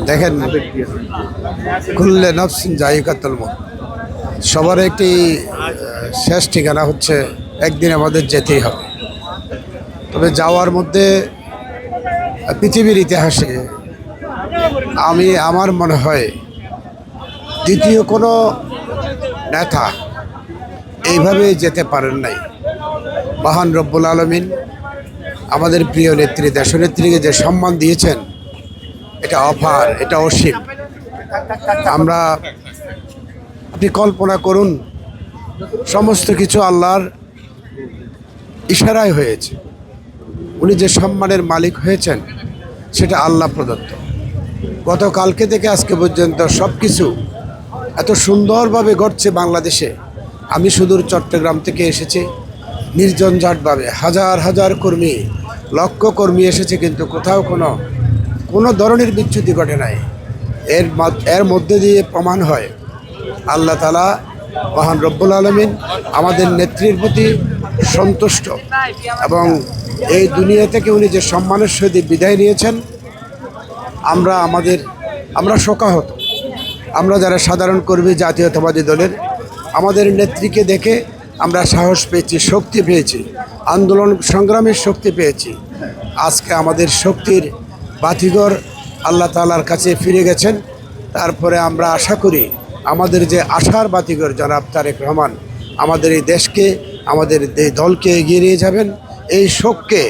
দেখেন, কুল্লে নফসিন জায়গাতুল মউত, সবার একটি শেষ ঠিকানা হচ্ছে একদিন আমাদের যেতেই হবে। তবে যাওয়ার মধ্যে পৃথিবীর ইতিহাসে আমার মনে হয় দ্বিতীয় কোনো নেতা এইভাবে যেতে পারেন নাই। মহান রব্বুল আলামিন আমাদের প্রিয় নেত্রী, দেশনেত্রীকে যে সম্মান দিয়েছেন, এটা অপার, এটা অসীম। আমরা, আপনি কল্পনা করুন, সমস্ত কিছু আল্লাহর ইশারায় হয়েছে। উনি যে সম্মানের মালিক হয়েছেন সেটা আল্লাহ প্রদত্ত। গতকালকে থেকে আজকে পর্যন্ত সব কিছু এত সুন্দরভাবে ঘটছে বাংলাদেশে। আমি সুদূর চট্টগ্রাম থেকে এসেছি, নির্ঝঞ্ঝাটভাবে হাজার হাজার কর্মী, লক্ষ কর্মী এসেছে, কিন্তু কোথাও কোনো ধরনের বিচ্যুতি ঘটে নাই। এর মধ্যে দিয়ে প্রমাণ হয় আল্লাহ তাআলা মহান রব্বুল আলামিন আমাদের নেত্রীর প্রতি সন্তুষ্ট, এবং এই দুনিয়া থেকে উনি যে সম্মানের সহিত বিদায় নিয়েছেন, আমরা শোকাহত। আমরা যারা সাধারণ কর্মী, জাতীয়তাবাদী দলের, আমাদের নেত্রীকে দেখে আমরা সাহস পেয়েছি, শক্তি পেয়েছি, আন্দোলন সংগ্রামের শক্তি পেয়েছি। আজকে আমাদের শক্তির বাতিঘর আল্লাহ তাআলার কাছে ফিরে গেছেন। তারপরে আমরা আশা করি আমাদের যে আশার বাতিঘর জনাব তারেক রহমান আমাদের এই দেশকে, আমাদের এই দলকে এগিয়ে নিয়ে যাবেন। এই শোককে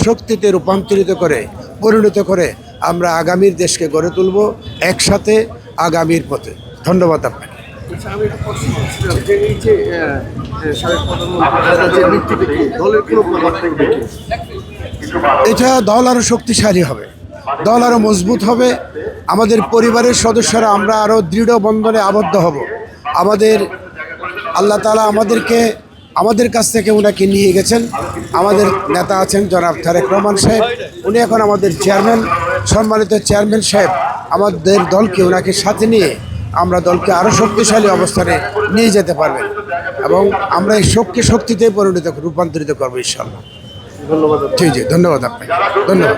শক্তিতে রূপান্তরিত করে, পরিণত করে আমরা আগামীর দেশকে গড়ে তুলব একসাথে আগামীর পথে। ধন্যবাদ আপনাকে। এটা দল আরও শক্তিশালী হবে, দল আরও মজবুত হবে। আমাদের পরিবারের সদস্যরা আমরা আরও দৃঢ় বন্ধনে আবদ্ধ হব। আল্লাহ তাআলা আমাদের কাছ থেকে ওনাকে নিয়ে গেছেন। আমাদের নেতা আছেন জনাব তারেক রহমান সাহেব, উনি এখন আমাদের চেয়ারম্যান, সম্মানিত চেয়ারম্যান সাহেব। আমাদের দলকে, ওনাকে সাথে নিয়ে আমরা দলকে আরও শক্তিশালী অবস্থানে নিয়ে যেতে পারবেন, এবং আমরা এই শোককে শক্তিতে রূপান্তরিত করবো ইনশাআল্লাহ। ধন্যবাদ। জি, ধন্যবাদ আপনাকে। ধন্যবাদ।